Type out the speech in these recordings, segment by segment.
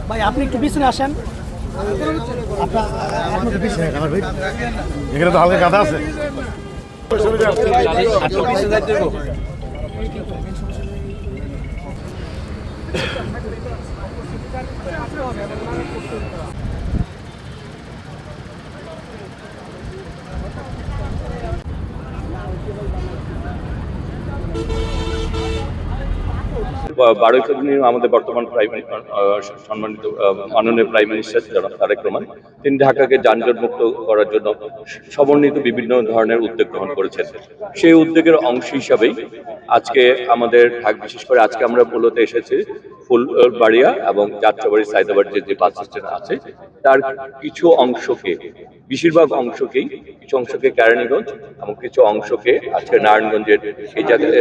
ভাই আপনি একটু পিছনে আসেন। এখানে তো হালকা কাদা আছে। বারোই ফেব্রুয়ারি আমাদের বর্তমান সম্মানিত মাননীয় প্রাইম মিনিস্টার জনাব তারেক রহমান তিনি ঢাকাকে যানজট মুক্ত করার জন্য সমন্বিত বিভিন্ন ধরনের উদ্যোগ গ্রহণ করেছেন। সেই উদ্যোগের অংশ হিসাবেই আজকে আমাদের বিশেষ করে আজকে আমরা মূলত এসেছি ফুলবাড়িয়া এবং যাত্রাবাড়ি সাইদাবাদ যে বাস স্ট্যান্ড আছে তার কিছু অংশকে, বেশিরভাগ অংশকেই, কিছু অংশকে কেরানীগঞ্জ এবং কিছু অংশকে আজকে নারায়ণগঞ্জের এই জায়গায়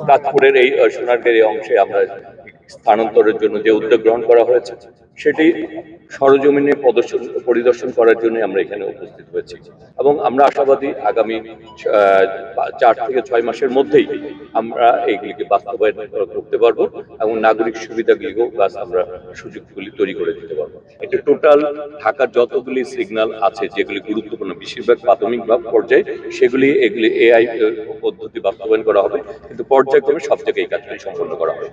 তাজপুরের এই সোনারগাঁয়ের এই অংশে আমরা স্থানান্তরের জন্য যে উদ্যোগ গ্রহণ করা হয়েছে সেটি সরজমিনে পরিদর্শন করার জন্য আমরা এখানে উপস্থিত হয়েছি এবং আমরা আশাবাদী আগামী 4 থেকে 6 মাসের মধ্যেই আমরা এইগুলিকে বাস্তবায়ন করতে পারবো এবং নাগরিক সুবিধাগুলিও আমরা সুযোগগুলি তৈরি করে দিতে পারবো। এটা টোটাল ঢাকার যতগুলি সিগন্যাল আছে যেগুলি গুরুত্বপূর্ণ বেশিরভাগ প্রাথমিক পর্যায়ে এগুলি এআই পদ্ধতি বাস্তবায়ন করা হবে, কিন্তু পর্যায়ক্রমে সব জায়গায় এই কাজগুলি সম্পন্ন করা হবে।